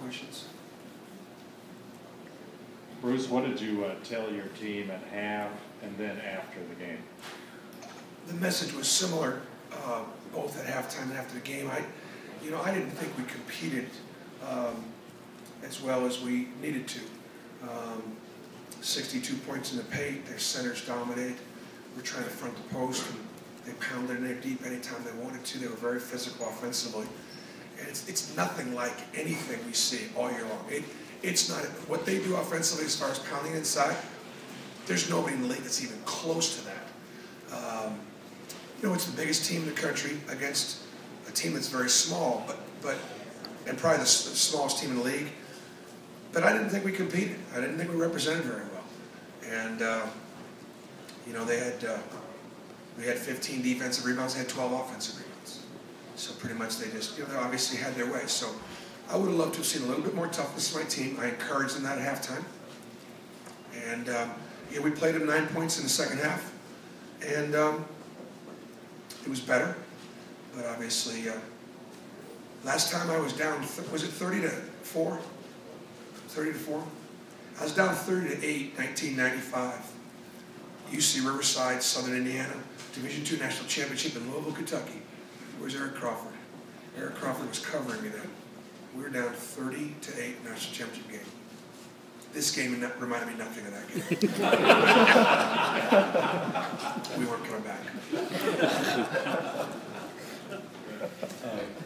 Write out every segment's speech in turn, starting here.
questions. Bruce, what did you tell your team at half and then after the game? The message was similar, both at halftime and after the game. I didn't think we competed as well as we needed to. 62 points in the paint. Their centers dominated. We're trying to front the post, and they pounded in there deep anytime they wanted to. They were very physical offensively. And it's nothing like anything we see all year long. It's not what they do offensively as far as pounding inside. There's nobody in the league that's even close to that. It's the biggest team in the country against a team that's very small, but and probably the smallest team in the league. But I didn't think we competed. I didn't think we represented very well. And we had 15 defensive rebounds. They had 12 offensive rebounds. So pretty much they just they obviously had their way. So I would have loved to have seen a little bit more toughness from my team. I encouraged them that at halftime. And we played them 9 points in the second half. And it was better. But obviously, last time I was down, was it 30-4? 30-4? I was down 30-8, 1995. UC Riverside, Southern Indiana, Division II National Championship in Louisville, Kentucky. Where's Eric Crawford? Eric Crawford was covering me then. We were down 30-8 National Championship game. This game reminded me nothing of that game. We weren't coming back.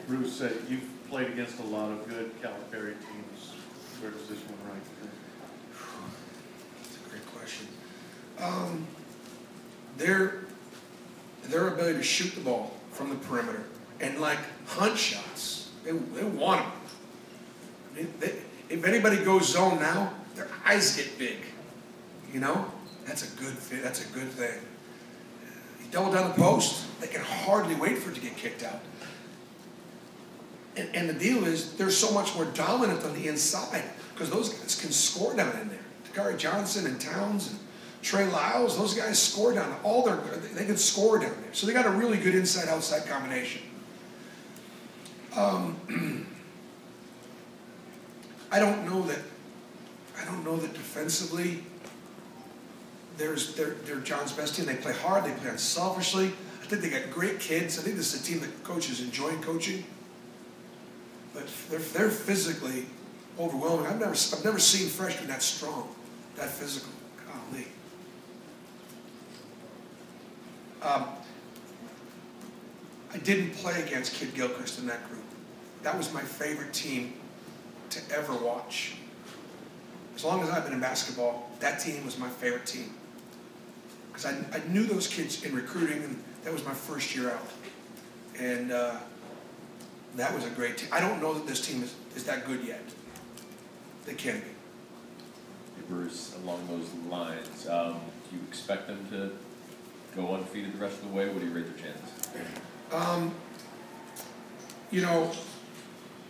Bruce, you've played against a lot of good Calipari teams. Where does this one rank? That's a great question. Their ability to shoot the ball from the perimeter and like hunt shots, they want them. If anybody goes zone now, their eyes get big. That's a good thing. That's a good thing. You double down the post, they can hardly wait for it to get kicked out. And the deal is, they're so much more dominant on the inside because those guys can score down in there. Takari Johnson and Towns and Trey Lyles, those guys score down. They can score down there. So they got a really good inside-outside combination. I don't know that defensively they're John's best team. They play hard. They play unselfishly. I think they got great kids. I think this is a team that coaches enjoy coaching. But they're physically overwhelming. I've never seen freshmen that strong, that physical. Golly. I didn't play against Kid Gilchrist in that group. That was my favorite team to ever watch. As long as I've been in basketball, that team was my favorite team. Because I knew those kids in recruiting, and that was my first year out. And that was a great team. I don't know that this team is that good yet. They can be. Hey Bruce, along those lines, do you expect them to go undefeated the rest of the way? What do you rate their chances?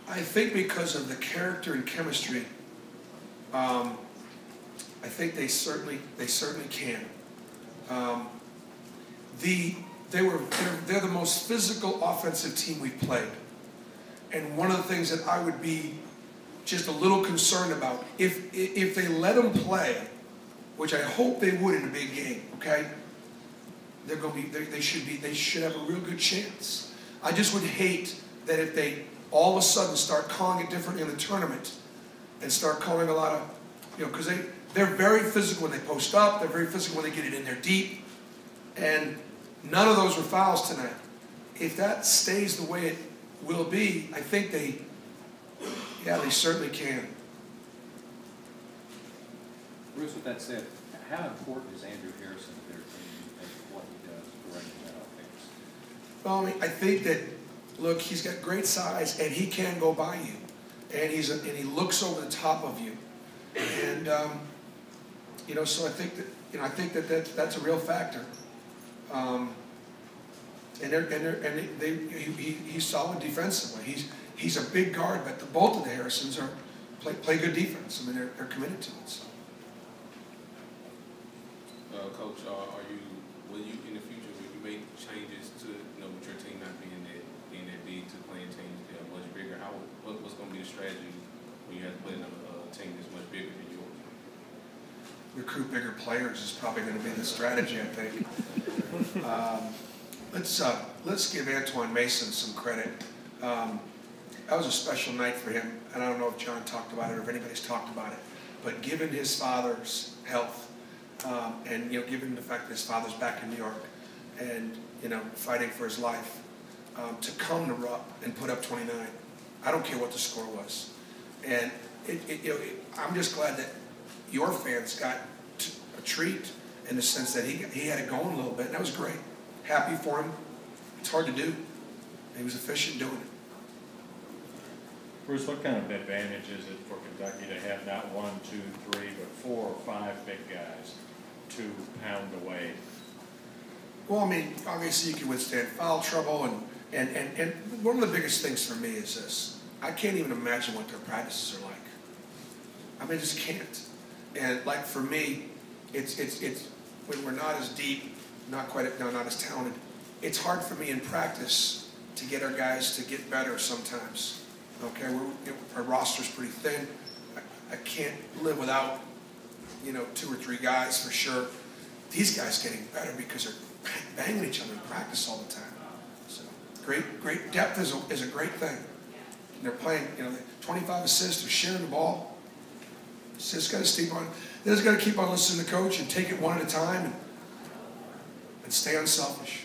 I think because of the character and chemistry, I think they certainly can. They're the most physical offensive team we've played. And one of the things that I would be just a little concerned about, if they let them play, which I hope they would in a big game, okay? They should have a real good chance. I just would hate that if they all of a sudden start calling it different in the tournament and start calling a lot of, because they're very physical when they post up, they're very physical when they get it in there deep, and none of those were fouls tonight. If that stays the way it will be, I think they certainly can. Bruce, with that said, how important is Andrew Harrison to their team and what he does to bring that offense? Well, I think that, look, he's got great size and he can go by you, and he looks over the top of you, and so I think that that's a real factor. He's solid defensively. He's a big guard, but both of the Harrisons play good defense. I mean, they're committed to it. So. Coach, will you in the future make changes to with your team not being that big to playing teams that are much bigger? What's going to be the strategy when you have playing on a team that's much bigger than yours? Recruit bigger players is probably going to be the strategy, I think. Let's give Antoine Mason some credit. That was a special night for him, and I don't know if John talked about it or if anybody's talked about it. But given his father's health, and given the fact that his father's back in New York, and fighting for his life, to come to Rupp and put up 29, I don't care what the score was, and I'm just glad that your fans got a treat in the sense that he had it going a little bit, and that was great. Happy for him. It's hard to do. He was efficient doing it. Bruce, what kind of advantage is it for Kentucky to have not 1, 2, 3, but 4 or 5 big guys to pound away? Well, I mean, obviously you can withstand foul trouble, and one of the biggest things for me is this. I can't even imagine what their practices are like. I mean, I just can't. And like for me, it's when we're not as deep, not as talented, it's hard for me in practice to get our guys to get better sometimes. Okay, our roster's pretty thin. I can't live without 2 or 3 guys for sure. These guys getting better because they're banging each other in practice all the time. So great depth is a great thing. And they're playing, 25 assists. They're sharing the ball. Just got to keep on listening to coach and take it one at a time and stay unselfish.